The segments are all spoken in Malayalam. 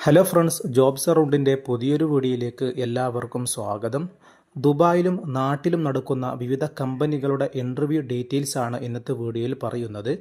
ഹലോ ഫ്രണ്ട്സ്, ജോബ്സ് അറൗണ്ടിൻ്റെ പുതിയൊരു വീഡിയോയിലേക്ക് എല്ലാവർക്കും സ്വാഗതം. ദുബായിലും നാട്ടിലും നടക്കുന്ന വിവിധ കമ്പനികളുടെ ഇൻ്റർവ്യൂ ഡീറ്റെയിൽസ് ആണ് ഇന്നത്തെ വീഡിയോയിൽ പറയുന്നത്.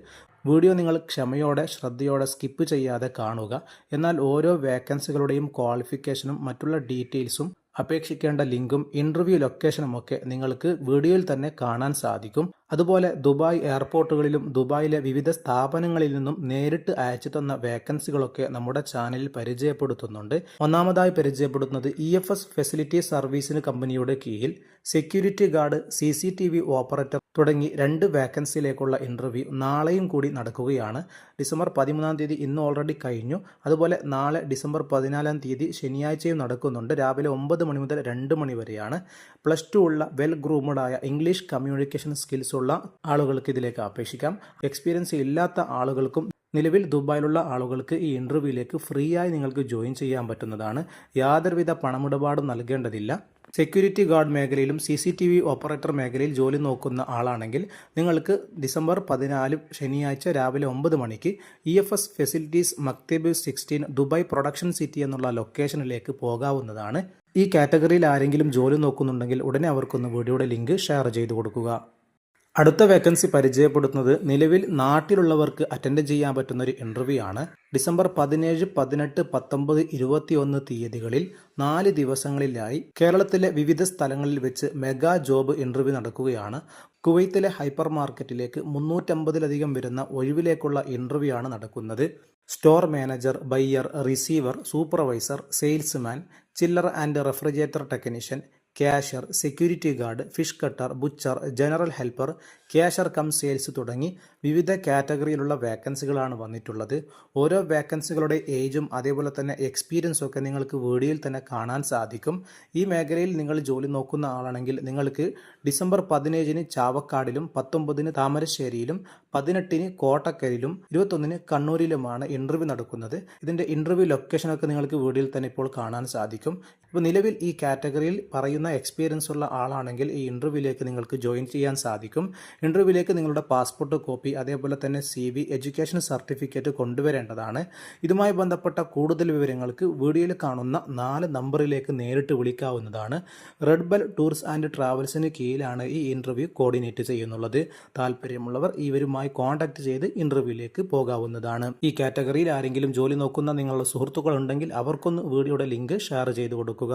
വീഡിയോ നിങ്ങൾ ക്ഷമയോടെ ശ്രദ്ധയോടെ സ്കിപ്പ് ചെയ്യാതെ കാണുക. എന്നാൽ ഓരോ വേക്കൻസികളുടെയും ക്വാളിഫിക്കേഷനും മറ്റുള്ള ഡീറ്റെയിൽസും അപേക്ഷിക്കേണ്ട ലിങ്കും ഇൻ്റർവ്യൂ ലൊക്കേഷനുമൊക്കെ നിങ്ങൾക്ക് വീഡിയോയിൽ തന്നെ കാണാൻ സാധിക്കും. അതുപോലെ ദുബായ് എയർപോർട്ടുകളിലും ദുബായിലെ വിവിധ സ്ഥാപനങ്ങളിൽ നിന്നും നേരിട്ട് അയച്ചു തന്ന വേക്കൻസികളൊക്കെ നമ്മുടെ ചാനലിൽ പരിചയപ്പെടുത്തുന്നുണ്ട്. ഒന്നാമതായി പരിചയപ്പെടുത്തുന്നത് EFS ഫെസിലിറ്റി സർവീസിന് കമ്പനിയുടെ കീഴിൽ സെക്യൂരിറ്റി ഗാർഡ്, CCTV ഓപ്പറേറ്റർ തുടങ്ങി 2 വേക്കൻസിയിലേക്കുള്ള ഇൻ്റർവ്യൂ നാളെയും കൂടി നടക്കുകയാണ്. ഡിസംബർ 13-ാം തീയതി ഇന്ന് ഓൾറെഡി കഴിഞ്ഞു. അതുപോലെ നാളെ ഡിസംബർ 14-ാം തീയതി ശനിയാഴ്ചയും നടക്കുന്നുണ്ട്. രാവിലെ 9 മണി മുതൽ 2 മണി വരെയാണ്. +2 ഉള്ള വെൽ ഗ്രൂമഡായ ഇംഗ്ലീഷ് കമ്മ്യൂണിക്കേഷൻ സ്കിൽസ് ഉള്ള ആളുകൾക്ക് ഇതിലേക്ക് അപേക്ഷിക്കാം. എക്സ്പീരിയൻസ് ഇല്ലാത്ത ആളുകൾക്കും നിലവിൽ ദുബായിലുള്ള ആളുകൾക്ക് ഈ ഇൻ്റർവ്യൂവിലേക്ക് ഫ്രീ ആയി നിങ്ങൾക്ക് ജോയിൻ ചെയ്യാൻ പറ്റുന്നതാണ്. യാതൊരുവിധ പണമിടപാടും നൽകേണ്ടതില്ല. സെക്യൂരിറ്റി ഗാർഡ് മേഖലയിലും CCTV ഓപ്പറേറ്റർ മേഖലയിൽ ജോലി നോക്കുന്ന ആളാണെങ്കിൽ നിങ്ങൾക്ക് ഡിസംബർ 14 ശനിയാഴ്ച രാവിലെ 9 മണിക്ക് EFS ഫെസിലിറ്റീസ് മക്തബ് 16 ദുബായ് പ്രൊഡക്ഷൻ സിറ്റി എന്നുള്ള ലൊക്കേഷനിലേക്ക് പോകാവുന്നതാണ്. ഈ കാറ്റഗറിയിൽ ആരെങ്കിലും ജോലി നോക്കുന്നുണ്ടെങ്കിൽ ഉടനെ അവർക്കൊന്ന് വീഡിയോയുടെ ലിങ്ക് ഷെയർ ചെയ്ത് കൊടുക്കുക. അടുത്ത വേക്കൻസി പരിചയപ്പെടുത്തുന്നത് നിലവിൽ നാട്ടിലുള്ളവർക്ക് അറ്റൻഡ് ചെയ്യാൻ പറ്റുന്ന ഒരു ഇൻ്റർവ്യൂ ആണ്. ഡിസംബർ 17, 18, 19, 21 തീയതികളിൽ 4 ദിവസങ്ങളിലായി കേരളത്തിലെ വിവിധ സ്ഥലങ്ങളിൽ വെച്ച് മെഗാ ജോബ് ഇൻ്റർവ്യൂ നടക്കുകയാണ്. കുവൈത്തിലെ ഹൈപ്പർ മാർക്കറ്റിലേക്ക് 350-ലധികം വരുന്ന ഒഴിവിലേക്കുള്ള ഇൻ്റർവ്യൂ ആണ് നടക്കുന്നത്. Store manager, buyer, receiver, supervisor, salesman, chiller and refrigerator technician, cashier, security guard, fish cutter, butcher, general helper, cashier cum sales തുടങ്ങി വിവിധ കാറ്റഗറിയിലുള്ള വേക്കൻസികളാണ് വന്നിട്ടുള്ളത്. ഓരോ വേക്കൻസികളുടെ ഏജും അതേപോലെ തന്നെ എക്സ്പീരിയൻസും ഒക്കെ നിങ്ങൾക്ക് വീഡിയോയിൽ തന്നെ കാണാൻ സാധിക്കും. ഈ മേഖലയിൽ നിങ്ങൾ ജോലി നോക്കുന്ന ആളാണെങ്കിൽ നിങ്ങൾക്ക് ഡിസംബർ 17-ന് ചാവക്കാടിലും 19-ന് താമരശ്ശേരിയിലും 18-ന് കോട്ടക്കലിലും 21-ന് കണ്ണൂരിലുമാണ് ഇൻ്റർവ്യൂ നടക്കുന്നത്. ഇതിൻ്റെ ഇൻ്റർവ്യൂ ലൊക്കേഷനൊക്കെ നിങ്ങൾക്ക് വീഡിയോയിൽ തന്നെ ഇപ്പോൾ കാണാൻ സാധിക്കും. ഇപ്പോൾ നിലവിൽ ഈ കാറ്റഗറിയിൽ പറയുന്ന എക്സ്പീരിയൻസ് ഉള്ള ആളാണെങ്കിൽ ഈ ഇൻ്റർവ്യൂവിലേക്ക് നിങ്ങൾക്ക് ജോയിൻ ചെയ്യാൻ സാധിക്കും. ഇൻ്റർവ്യൂവിലേക്ക് നിങ്ങളുടെ പാസ്പോർട്ട് കോപ്പി അതേപോലെ തന്നെ CV, എഡ്യൂക്കേഷൻ സർട്ടിഫിക്കറ്റ് കൊണ്ടുവരേണ്ടതാണ്. ഇതുമായി ബന്ധപ്പെട്ട കൂടുതൽ വിവരങ്ങൾക്ക് വീഡിയോയിൽ കാണുന്ന 4 നമ്പറിലേക്ക് നേരിട്ട് വിളിക്കാവുന്നതാണ്. റെഡ് ബെൽ ടൂർസ് ആൻഡ് ട്രാവൽസിന് കീഴിലാണ് ഈ ഇൻ്റർവ്യൂ കോർഡിനേറ്റ് ചെയ്യുന്നുള്ളത്. താല്പര്യമുള്ളവർ ഇവരുമായി കോൺടാക്ട് ചെയ്ത് ഇൻ്റർവ്യൂവിലേക്ക് പോകാവുന്നതാണ്. ഈ കാറ്റഗറിയിൽ ആരെങ്കിലും ജോലി നോക്കുന്ന നിങ്ങളുടെ സുഹൃത്തുക്കൾ ഉണ്ടെങ്കിൽ അവർക്കൊന്ന് വീഡിയോയുടെ ലിങ്ക് ഷെയർ ചെയ്ത് കൊടുക്കുക.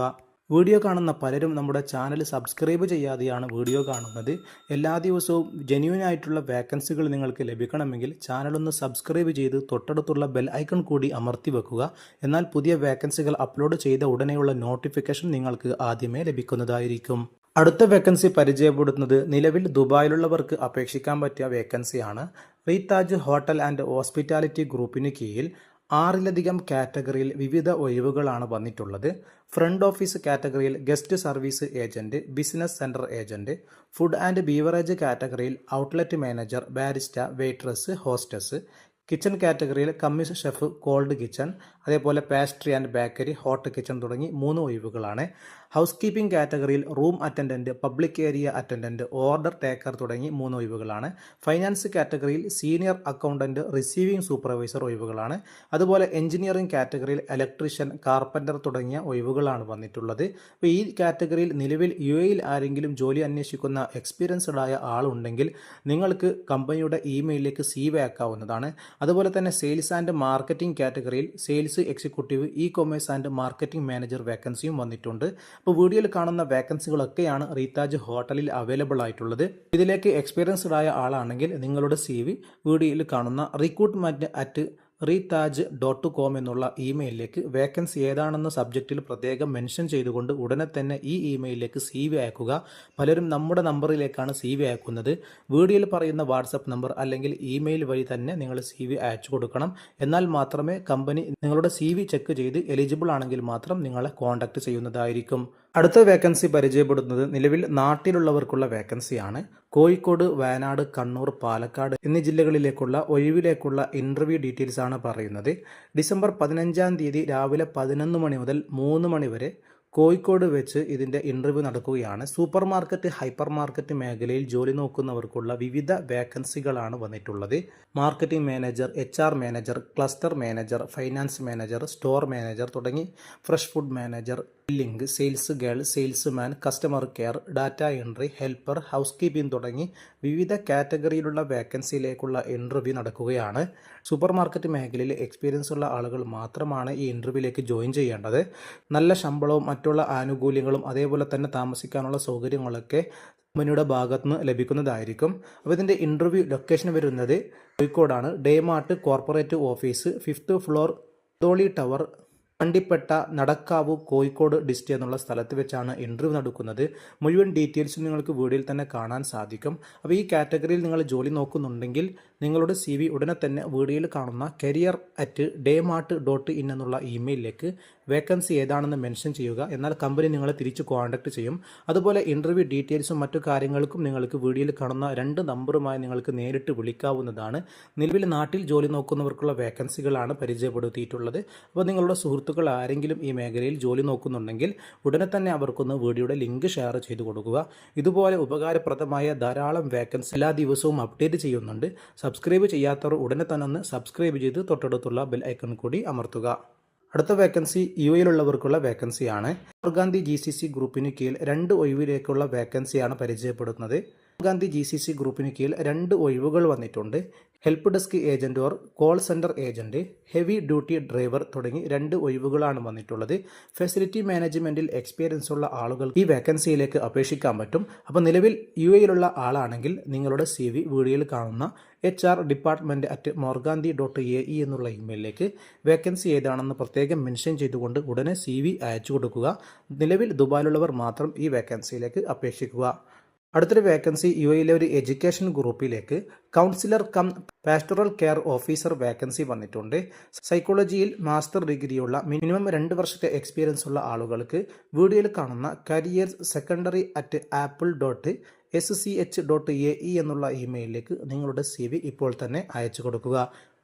വീഡിയോ കാണുന്ന പലരും നമ്മുടെ ചാനൽ സബ്സ്ക്രൈബ് ചെയ്യാതെയാണ് വീഡിയോ കാണുന്നത്. എല്ലാ ദിവസവും ജെന്യൂൻ ആയിട്ടുള്ള വേക്കൻസികൾ നിങ്ങൾക്ക് ലഭിക്കണമെങ്കിൽ ചാനലൊന്ന് സബ്സ്ക്രൈബ് ചെയ്ത് തൊട്ടടുത്തുള്ള ബെൽ ഐക്കൺ കൂടി അമർത്തി വെക്കുക. എന്നാൽ പുതിയ വേക്കൻസികൾ അപ്ലോഡ് ചെയ്ത ഉടനെയുള്ള നോട്ടിഫിക്കേഷൻ നിങ്ങൾക്ക് ആദ്യമേ ലഭിക്കുന്നതായിരിക്കും. അടുത്ത വേക്കൻസി പരിചയപ്പെടുത്തുന്നത് നിലവിൽ ദുബായിലുള്ളവർക്ക് അപേക്ഷിക്കാൻ പറ്റിയ വേക്കൻസിയാണ്. റീതാജ് ഹോട്ടൽ ആൻഡ് ഹോസ്പിറ്റാലിറ്റി ഗ്രൂപ്പിന് കീഴിൽ 6-ലധികം കാറ്റഗറിയിൽ വിവിധ ഒഴിവുകളാണ് വന്നിട്ടുള്ളത്. ഫ്രണ്ട് ഓഫീസ് കാറ്റഗറിയിൽ guest service agent, business centre agent, food and beverage കാറ്റഗറിയിൽ outlet manager, barista, waitress, hostess, kitchen കാറ്റഗറിയിൽ കമ്മീസ് ഷെഫ്, കോൾഡ് കിച്ചൺ, അതേപോലെ pastry and bakery, hot kitchen തുടങ്ങി 3 ഒഴിവുകളാണ്. ഹൗസ് കീപ്പിംഗ് കാറ്റഗറിയിൽ room attendant, public area attendant, order taker തുടങ്ങി 3 ഒഴിവുകളാണ്. ഫൈനാൻസ് കാറ്റഗറിയിൽ സീനിയർ അക്കൗണ്ടൻറ്റ്, റിസീവിംഗ് സൂപ്പർവൈസർ ഒഴിവുകളാണ്. അതുപോലെ എഞ്ചിനീയറിംഗ് കാറ്റഗറിയിൽ ഇലക്ട്രീഷ്യൻ, കാർപ്പൻ്റർ തുടങ്ങിയ ഒഴിവുകളാണ് വന്നിട്ടുള്ളത്. അപ്പോൾ ഈ കാറ്റഗറിയിൽ നിലവിൽ UAE-യിൽ ആരെങ്കിലും ജോലി അന്വേഷിക്കുന്ന എക്സ്പീരിയൻസ്ഡ് ആയ ആളുണ്ടെങ്കിൽ നിങ്ങൾക്ക് കമ്പനിയുടെ ഇമെയിലിലേക്ക് CV അയക്കാവുന്നതാണ്. അതുപോലെ തന്നെ സെയിൽസ് ആൻഡ് മാർക്കറ്റിംഗ് കാറ്റഗറിയിൽ sales executive, commerce and marketing manager വേക്കൻസിയും വന്നിട്ടുണ്ട്. അപ്പോൾ വീഡിയോയിൽ കാണുന്ന വേക്കൻസികളൊക്കെയാണ് റീതാജ് ഹോട്ടലിൽ അവൈലബിൾ ആയിട്ടുള്ളത്. ഇതിലേക്ക് എക്സ്പീരിയൻസ്ഡ് ആയ ആളാണെങ്കിൽ നിങ്ങളുടെ CV വീഡിയോയിൽ കാണുന്ന recruitment@retaj.com എന്നുള്ള ഇമെയിലിലേക്ക് വേക്കൻസി ഏതാണെന്ന സബ്ജക്റ്റിൽ പ്രത്യേകം മെൻഷൻ ചെയ്തുകൊണ്ട് ഉടനെ തന്നെ ഈ ഇമെയിലിലേക്ക് CV അയക്കുക. പലരും നമ്മുടെ നമ്പറിലേക്കാണ് CV അയക്കുന്നത്. വീഡിയോയിൽ പറയുന്ന വാട്സപ്പ് നമ്പർ അല്ലെങ്കിൽ ഇമെയിൽ വഴി തന്നെ നിങ്ങൾ CV അയച്ചു കൊടുക്കണം. എന്നാൽ മാത്രമേ കമ്പനി നിങ്ങളുടെ CV ചെക്ക് ചെയ്ത് എലിജിബിൾ ആണെങ്കിൽ മാത്രം നിങ്ങളെ കോൺടാക്ട് ചെയ്യുന്നതായിരിക്കും. അടുത്ത വേക്കൻസി പരിചയപ്പെടുത്തുന്നത് നിലവിൽ നാട്ടിലുള്ളവർക്കുള്ള വേക്കൻസിയാണ്. കോഴിക്കോട്, വയനാട്, കണ്ണൂർ, പാലക്കാട് എന്നീ ജില്ലകളിലേക്കുള്ള ഒഴിവിലേക്കുള്ള ഇൻ്റർവ്യൂ ഡീറ്റെയിൽസ് ആണ് പറയുന്നത്. ഡിസംബർ 15-ാം തീയതി രാവിലെ 11 മണി മുതൽ 3 മണി വരെ കോഴിക്കോട് വെച്ച് ഇതിൻ്റെ ഇൻ്റർവ്യൂ നടക്കുകയാണ്. സൂപ്പർ മാർക്കറ്റ്, ഹൈപ്പർ മാർക്കറ്റ് മേഖലയിൽ ജോലി നോക്കുന്നവർക്കുള്ള വിവിധ വേക്കൻസികളാണ് വന്നിട്ടുള്ളത്. Marketing manager, HR manager, cluster manager, finance manager, store manager തുടങ്ങി fresh food manager, billing, sales girl, salesman, customer care, data entry, helper, housekeeping തുടങ്ങി വിവിധ കാറ്റഗറിയിലുള്ള വേക്കൻസിയിലേക്കുള്ള ഇൻ്റർവ്യൂ നടക്കുകയാണ്. സൂപ്പർ മാർക്കറ്റ് മേഖലയിൽ എക്സ്പീരിയൻസ് ഉള്ള ആളുകൾ മാത്രമാണ് ഈ ഇൻ്റർവ്യൂവിലേക്ക് ജോയിൻ ചെയ്യേണ്ടത്. നല്ല ശമ്പളവും മറ്റുള്ള ആനുകൂല്യങ്ങളും അതേപോലെ തന്നെ താമസിക്കാനുള്ള സൗകര്യങ്ങളൊക്കെ കമ്പനിയുടെ ഭാഗത്തുനിന്ന് ലഭിക്കുന്നതായിരിക്കും. അപ്പോൾ ഇതിൻ്റെ ഇൻ്റർവ്യൂ ലൊക്കേഷൻ വരുന്നത് കോഴിക്കോടാണ്. DayMart corporate office, 5th floor, തോളി ടവർ, വണ്ടിപ്പെട്ട, നടക്കാവ്, കോഴിക്കോട് ഡിസ്ട്രിക്റ്റ് എന്നുള്ള സ്ഥലത്ത് വെച്ചാണ് ഇൻ്റർവ്യൂ നടക്കുന്നത്. മുഴുവൻ ഡീറ്റെയിൽസും നിങ്ങൾക്ക് വീഡിയോയിൽ തന്നെ കാണാൻ സാധിക്കും. അപ്പോൾ ഈ കാറ്റഗറിയിൽ നിങ്ങൾ ജോലി നോക്കുന്നുണ്ടെങ്കിൽ നിങ്ങളുടെ CV ഉടനെ തന്നെ വീഡിയോയിൽ കാണുന്ന career@daymart.in എന്നുള്ള ഇമെയിലിലേക്ക് വേക്കൻസി ഏതാണെന്ന് മെൻഷൻ ചെയ്യുക. എന്നാൽ കമ്പനി നിങ്ങളെ തിരിച്ച് കോൺടാക്ട് ചെയ്യും. അതുപോലെ ഇൻ്റർവ്യൂ ഡീറ്റെയിൽസും മറ്റു കാര്യങ്ങൾക്കും നിങ്ങൾക്ക് വീഡിയോയിൽ കാണുന്ന 2 നമ്പറുമായി നിങ്ങൾക്ക് നേരിട്ട് വിളിക്കാവുന്നതാണ്. നിലവിൽ നാട്ടിൽ ജോലി നോക്കുന്നവർക്കുള്ള വേക്കൻസികളാണ് പരിചയപ്പെടുത്തിയിട്ടുള്ളത്. അപ്പോൾ നിങ്ങളുടെ സുഹൃത്തുക്കൾ ആരെങ്കിലും ഈ മേഖലയിൽ ജോലി നോക്കുന്നുണ്ടെങ്കിൽ ഉടനെ തന്നെ അവർക്കൊന്ന് വീഡിയോയുടെ ലിങ്ക് ഷെയർ ചെയ്ത് കൊടുക്കുക. ഇതുപോലെ ഉപകാരപ്രദമായ ധാരാളം വേക്കൻസി എല്ലാ ദിവസവും അപ്ഡേറ്റ് ചെയ്യുന്നുണ്ട്. സബ്സ്ക്രൈബ് ചെയ്യാത്തവർ ഉടനെ തന്നെ ഒന്ന് സബ്സ്ക്രൈബ് ചെയ്ത് തൊട്ടടുത്തുള്ള ബെൽ ഐക്കൺ കൂടി അമർത്തുക. അടുത്ത വേക്കൻസി UAE-യിലുള്ളവർക്കുള്ള വേക്കൻസിയാണ്. ഗാന്ധി GCC ഗ്രൂപ്പിന് കീഴിൽ 2 ഒഴിവിലേക്കുള്ള വേക്കൻസിയാണ് പരിചയപ്പെടുത്തുന്നത്. ഗാന്ധി GCC ഗ്രൂപ്പിന് കീഴിൽ 2 ഒഴിവുകൾ വന്നിട്ടുണ്ട്. Help desk agent or call centre agent, heavy duty driver തുടങ്ങി 2 ഒഴിവുകളാണ് വന്നിട്ടുള്ളത്. ഫെസിലിറ്റി മാനേജ്മെന്റിൽ എക്സ്പീരിയൻസ് ഉള്ള ആളുകൾ ഈ വേക്കൻസിയിലേക്ക് അപേക്ഷിക്കാൻ പറ്റും. അപ്പോൾ നിലവിൽ UAE-യിലുള്ള ആളാണെങ്കിൽ നിങ്ങളുടെ CV വീഡിയോയിൽ കാണുന്ന HR@morganthi.ae എന്നുള്ള ഇമെയിലിലേക്ക് വേക്കൻസി ഏതാണെന്ന് പ്രത്യേകം മെൻഷൻ ചെയ്തുകൊണ്ട് ഉടനെ CV അയച്ചു കൊടുക്കുക. നിലവിൽ ദുബായിലുള്ളവർ മാത്രം ഈ വേക്കൻസിയിലേക്ക് അപേക്ഷിക്കുക. അടുത്തൊരു വേക്കൻസി UAE-യിലെ ഒരു എഡ്യൂക്കേഷൻ ഗ്രൂപ്പിലേക്ക് counsellor cum pastoral care officer vacancy വന്നിട്ടുണ്ട്. സൈക്കോളജിയിൽ മാസ്റ്റർ ഡിഗ്രിയുള്ള മിനിമം 2 വർഷത്തെ എക്സ്പീരിയൻസ് ഉള്ള ആളുകൾക്ക് വീഡിയോയിൽ കാണുന്ന careers@apple.sch.ae എന്നുള്ള ഇമെയിലിലേക്ക് നിങ്ങളുടെ CV ഇപ്പോൾ തന്നെ അയച്ചു കൊടുക്കുക.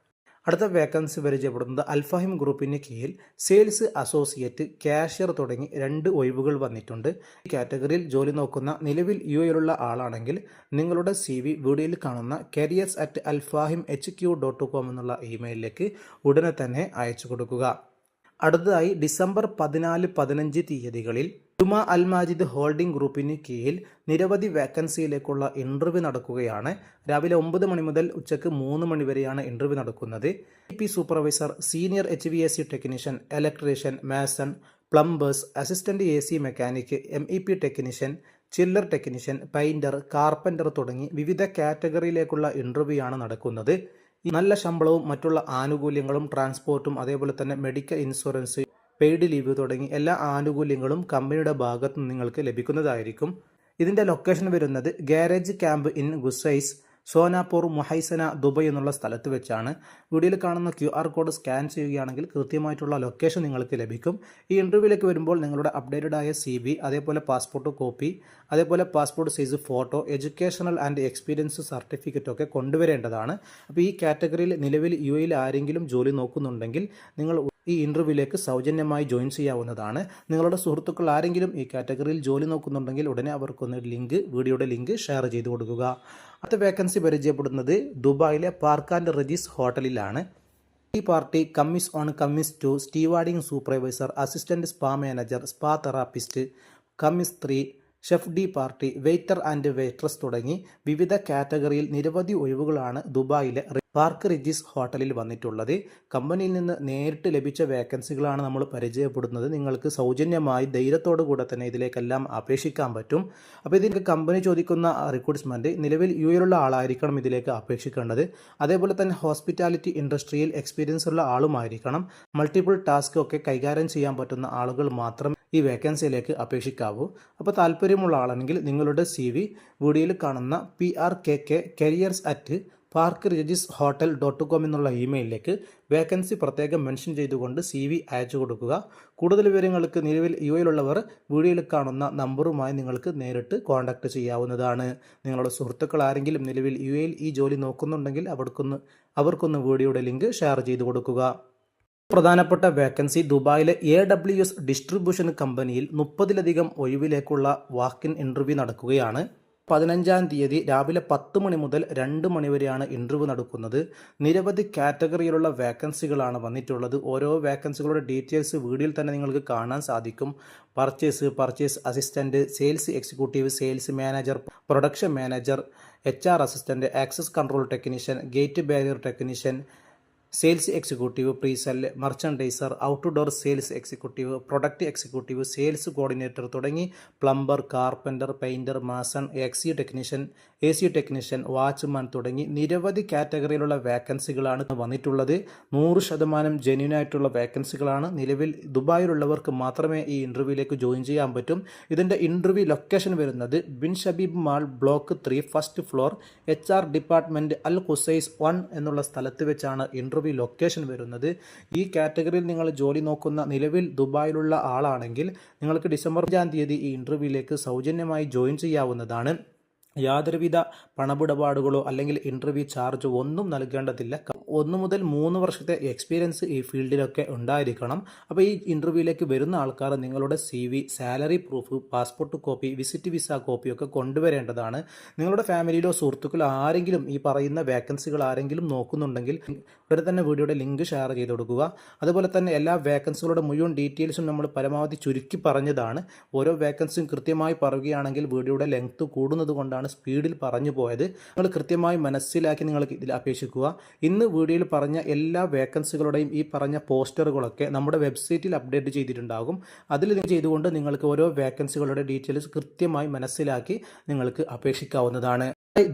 അടുത്ത വേക്കൻസി പരിചയപ്പെടുന്നത് അൽഫാഹിം ഗ്രൂപ്പിന് കീഴിൽ സെയിൽസ് അസോസിയേറ്റ്, കാഷ്യർ തുടങ്ങി 2 ഒഴിവുകൾ വന്നിട്ടുണ്ട്. ഈ കാറ്റഗറിയിൽ ജോലി നോക്കുന്ന നിലവിൽ UAE-യിലുള്ള ആളാണെങ്കിൽ നിങ്ങളുടെ CV വീഡിയോയിൽ കാണുന്ന careers@alfahimhq.com എന്നുള്ള ഇമെയിലിലേക്ക് ഉടനെ തന്നെ അയച്ചു കൊടുക്കുക. അടുത്തതായി ഡിസംബർ 14, 15 തീയതികളിൽ ജുമാ അൽ മാജിദ് ഹോൾഡിംഗ് ഗ്രൂപ്പിന് കീഴിൽ നിരവധി വേക്കൻസിയിലേക്കുള്ള ഇൻ്റർവ്യൂ നടക്കുകയാണ്. രാവിലെ 9 മണി മുതൽ ഉച്ചയ്ക്ക് 3 മണി വരെയാണ് ഇൻ്റർവ്യൂ നടക്കുന്നത്. EP supervisor, senior HVAC technician, electrician, mason, plumbers, assistant AC mechanic, MEP technician, chiller technician, painter, carpenter തുടങ്ങി വിവിധ കാറ്റഗറിയിലേക്കുള്ള ഇൻ്റർവ്യൂ ആണ് നടക്കുന്നത്. നല്ല ശമ്പളവും മറ്റുള്ള ആനുകൂല്യങ്ങളും ട്രാൻസ്പോർട്ടും അതേപോലെ തന്നെ മെഡിക്കൽ ഇൻഷുറൻസ്, പെയ്ഡ് ലീവ് തുടങ്ങി എല്ലാ ആനുകൂല്യങ്ങളും കമ്പനിയുടെ ഭാഗത്ത് നിന്ന് നിങ്ങൾക്ക് ലഭിക്കുന്നതായിരിക്കും. ഇതിൻ്റെ ലൊക്കേഷൻ വരുന്നത് garage camp in ഗുസൈസ്, Sonapur, മുഹൈസന, Dubai എന്നുള്ള സ്ഥലത്ത് വെച്ചാണ്. വീഡിയോയിൽ കാണുന്ന QR കോഡ് സ്കാൻ ചെയ്യുകയാണെങ്കിൽ കൃത്യമായിട്ടുള്ള ലൊക്കേഷൻ നിങ്ങൾക്ക് ലഭിക്കും. ഈ ഇൻ്റർവ്യൂവിലേക്ക് വരുമ്പോൾ നിങ്ങളുടെ അപ്ഡേറ്റഡ് ആയ CV, അതേപോലെ പാസ്പോർട്ട് കോപ്പി, അതേപോലെ passport size photo, educational and experience certificate ഒക്കെ കൊണ്ടുവരേണ്ടതാണ്. അപ്പോൾ ഈ കാറ്റഗറിയിൽ നിലവിൽ UAE-യിൽ ആരെങ്കിലും ജോലി നോക്കുന്നുണ്ടെങ്കിൽ നിങ്ങൾ ഈ ഇൻ്റർവ്യൂവിലേക്ക് സൗജന്യമായി ജോയിൻ ചെയ്യാവുന്നതാണ്. നിങ്ങളുടെ സുഹൃത്തുക്കൾ ആരെങ്കിലും ഈ കാറ്റഗറിയിൽ ജോലി നോക്കുന്നുണ്ടെങ്കിൽ ഉടനെ അവർക്കൊന്ന് വീഡിയോയുടെ ലിങ്ക് ഷെയർ ചെയ്ത് കൊടുക്കുക. അടുത്ത വേക്കൻസി പരിചയപ്പെടുന്നത് ദുബായിലെ പാർക്ക് ആൻഡ് റെജിസ് ഹോട്ടലിലാണ്. ഈ party commis 1, commis 2, stewarding supervisor, assistant spa manager, spa therapist, commis 3, chef de partie, waiter and waitress തുടങ്ങി വിവിധ കാറ്റഗറിയിൽ നിരവധി ഒഴിവുകളാണ് ദുബായിലെ പാർക്ക് റിജിസ് ഹോട്ടലിൽ വന്നിട്ടുള്ളത്. കമ്പനിയിൽ നിന്ന് നേരിട്ട് ലഭിച്ച വേക്കൻസികളാണ് നമ്മൾ പരിചയപ്പെടുന്നത്. നിങ്ങൾക്ക് സൗജന്യമായി ധൈര്യത്തോടു കൂടെ തന്നെ ഇതിലേക്കെല്ലാം അപേക്ഷിക്കാൻ പറ്റും. അപ്പോൾ ഇതിലേക്ക് കമ്പനി ചോദിക്കുന്ന റിക്രൂട്ട്മെൻറ്റ് നിലവിൽ UAE-യിലുള്ള ആളായിരിക്കണം ഇതിലേക്ക് അപേക്ഷിക്കേണ്ടത്. അതേപോലെ തന്നെ ഹോസ്പിറ്റാലിറ്റി ഇൻഡസ്ട്രിയിൽ എക്സ്പീരിയൻസ് ഉള്ള ആളുമായിരിക്കണം. മൾട്ടിപ്പിൾ ടാസ്ക് ഒക്കെ കൈകാര്യം ചെയ്യാൻ പറ്റുന്ന ആളുകൾ മാത്രം ഈ വേക്കൻസിയിലേക്ക് അപേക്ഷിക്കാവൂ. അപ്പോൾ താല്പര്യമുള്ള ആളാണെങ്കിൽ നിങ്ങളുടെ CV വീഡിയോയിൽ കാണുന്ന PRKK careers@parkregishotel.com എന്നുള്ള ഇമെയിലിലേക്ക് വേക്കൻസി പ്രത്യേകം മെൻഷൻ ചെയ്തുകൊണ്ട് CV അയച്ചു കൊടുക്കുക. കൂടുതൽ വിവരങ്ങൾക്ക് നിലവിൽ UAE-യിലുള്ളവർ വീഡിയോയിൽ കാണുന്ന നമ്പറുമായി നിങ്ങൾക്ക് നേരിട്ട് കോൺടാക്ട് ചെയ്യാവുന്നതാണ്. നിങ്ങളുടെ സുഹൃത്തുക്കൾ ആരെങ്കിലും നിലവിൽ UAE-യിൽ ഈ ജോലി നോക്കുന്നുണ്ടെങ്കിൽ അവർക്കൊന്ന് വീഡിയോയുടെ ലിങ്ക് ഷെയർ ചെയ്ത് കൊടുക്കുക. പ്രധാനപ്പെട്ട വേക്കൻസി ദുബായിലെ AWS ഡിസ്ട്രിബ്യൂഷൻ കമ്പനിയിൽ 30ലധികം ഒഴിവിലേക്കുള്ള വാക്ക് ഇൻ ഇൻ്റർവ്യൂ നടക്കുകയാണ്. 15-ാം തീയതി രാവിലെ 10 മണി മുതൽ 2 മണി വരെയാണ് ഇൻ്റർവ്യൂ നടക്കുന്നത്. നിരവധി കാറ്റഗറിയിലുള്ള വേക്കൻസികളാണ് വന്നിട്ടുള്ളത്. ഓരോ വേക്കൻസികളുടെ ഡീറ്റെയിൽസ് വീഡിയോയിൽ തന്നെ നിങ്ങൾക്ക് കാണാൻ സാധിക്കും. Purchase assistant, sales executive, sales manager, production manager, HR assistant, access control technician, gate barrier technician, sales executive, presell, merchandiser, outdoor sales executive, product executive, sales coordinator തുടങ്ങി plumber, carpenter, painter, mason, AC technician, watchman തുടങ്ങി നിരവധി കാറ്റഗറിയിലുള്ള വേക്കൻസികളാണ് വന്നിട്ടുള്ളത്. 100% ജെന്യൂനായിട്ടുള്ള വേക്കൻസികളാണ്. നിലവിൽ ദുബായിലുള്ളവർക്ക് മാത്രമേ ഈ ഇൻ്റർവ്യൂവിലേക്ക് ജോയിൻ ചെയ്യാൻ പറ്റും. ഇതിൻ്റെ ഇൻ്റർവ്യൂ ലൊക്കേഷൻ വരുന്നത് bin Shabeeb mall block 3 first floor HR department Al Qusais 1 എന്നുള്ള സ്ഥലത്ത് വെച്ചാണ് ഇൻ്റർവ്യൂ ലൊക്കേഷൻ വരുന്നത്. ഈ കാറ്റഗറിയിൽ നിങ്ങൾ ജോലി നോക്കുന്ന നിലവിൽ ദുബായിലുള്ള ആളാണെങ്കിൽ നിങ്ങൾക്ക് ഡിസംബർ 5-ാം തീയതി ഈ ഇൻ്റർവ്യൂവിലേക്ക് സൗജന്യമായി ജോയിൻ ചെയ്യാവുന്നതാണ്. യാതൊരുവിധ പണമിടപാടുകളോ അല്ലെങ്കിൽ ഇൻ്റർവ്യൂ ചാർജോ ഒന്നും നൽകേണ്ടതില്ല. 1 മുതൽ 3 വർഷത്തെ എക്സ്പീരിയൻസ് ഈ ഫീൽഡിലൊക്കെ ഉണ്ടായിരിക്കണം. അപ്പോൾ ഈ ഇൻ്റർവ്യൂവിലേക്ക് വരുന്ന ആൾക്കാർ നിങ്ങളുടെ CV, salary proof, passport copy, visit visa കോപ്പിയൊക്കെ കൊണ്ടുവരേണ്ടതാണ്. നിങ്ങളുടെ ഫാമിലിയിലോ സുഹൃത്തുക്കളോ ആരെങ്കിലും ഈ പറയുന്ന വേക്കൻസികൾ ആരെങ്കിലും നോക്കുന്നുണ്ടെങ്കിൽ ഉടനെ തന്നെ വീഡിയോയുടെ ലിങ്ക് ഷെയർ ചെയ്ത് കൊടുക്കുക. അതുപോലെ തന്നെ എല്ലാ വേക്കൻസികളുടെ മുഴുവൻ ഡീറ്റെയിൽസും നമ്മൾ പരമാവധി ചുരുക്കി പറഞ്ഞതാണ്. ഓരോ വേക്കൻസിയും കൃത്യമായി പറയുകയാണെങ്കിൽ വീഡിയോയുടെ ലെങ്ത് കൂടുന്നത് കൊണ്ടാണ് സ്പീഡിൽ പറഞ്ഞു പോയത്. നിങ്ങൾ കൃത്യമായി മനസ്സിലാക്കി നിങ്ങൾക്ക് ഇതിൽ അപേക്ഷിക്കുക. ഇന്ന് വീഡിയോയിൽ പറഞ്ഞ എല്ലാ വേക്കൻസികളുടെയും ഈ പറഞ്ഞ പോസ്റ്ററുകളൊക്കെ നമ്മുടെ വെബ്സൈറ്റിൽ അപ്ഡേറ്റ് ചെയ്തിട്ടുണ്ടാകും. അതിൽ ചെയ്തുകൊണ്ട് നിങ്ങൾക്ക് ഓരോ വേക്കൻസികളുടെ ഡീറ്റെയിൽസ് കൃത്യമായി മനസ്സിലാക്കി നിങ്ങൾക്ക് അപേക്ഷിക്കാവുന്നതാണ്.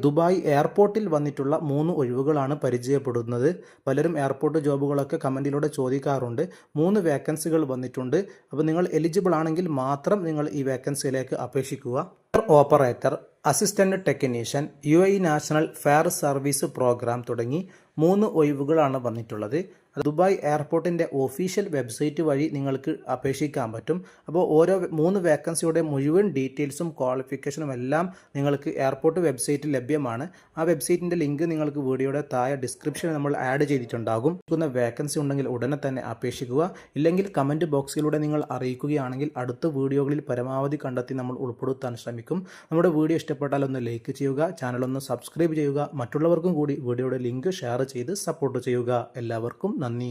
ദുബായ് എയർപോർട്ടിൽ വന്നിട്ടുള്ള 3 ഒഴിവുകളാണ് പരിചയപ്പെടുന്നത്. പലരും എയർപോർട്ട് ജോബുകളൊക്കെ കമൻറ്റിലൂടെ ചോദിക്കാറുണ്ട്. 3 വേക്കൻസികൾ വന്നിട്ടുണ്ട്. അപ്പോൾ നിങ്ങൾ എലിജിബിൾ ആണെങ്കിൽ മാത്രം നിങ്ങൾ ഈ വേക്കൻസിയിലേക്ക് അപേക്ഷിക്കുക. Operator, assistant technician, UAE national fair service programme തുടങ്ങി 3 ഒഴിവുകളാണ് വന്നിട്ടുള്ളത്. ദുബായ് എയർപോർട്ടിൻ്റെ ഒഫീഷ്യൽ വെബ്സൈറ്റ് വഴി നിങ്ങൾക്ക് അപേക്ഷിക്കാൻ പറ്റും. അപ്പോൾ ഓരോ 3 വേക്കൻസിയുടെ മുഴുവൻ ഡീറ്റെയിൽസും ക്വാളിഫിക്കേഷനും എല്ലാം നിങ്ങൾക്ക് എയർപോർട്ട് വെബ്സൈറ്റിൽ ലഭ്യമാണ്. ആ വെബ്സൈറ്റിൻ്റെ ലിങ്ക് നിങ്ങൾക്ക് വീഡിയോയുടെ താഴെ ഡിസ്ക്രിപ്ഷനിൽ നമ്മൾ ആഡ് ചെയ്തിട്ടുണ്ടാകും. വേക്കൻസി ഉണ്ടെങ്കിൽ ഉടനെ തന്നെ അപേക്ഷിക്കുക. ഇല്ലെങ്കിൽ കമൻറ്റ് ബോക്സിലൂടെ നിങ്ങൾ അറിയിക്കുകയാണെങ്കിൽ അടുത്ത വീഡിയോകളിൽ പരമാവധി കണ്ടെത്തി നമ്മൾ ഉൾപ്പെടുത്താൻ ശ്രമിക്കും. നമ്മുടെ വീഡിയോ ഇഷ്ടപ്പെട്ടാൽ ഒന്ന് ലൈക്ക് ചെയ്യുക, ചാനൽ ഒന്ന് സബ്സ്ക്രൈബ് ചെയ്യുക, മറ്റുള്ളവർക്കും കൂടി വീഡിയോയുടെ ലിങ്ക് ഷെയർ ചെയ്ത് സപ്പോർട്ട് ചെയ്യുക. എല്ലാവർക്കും നന്ദി.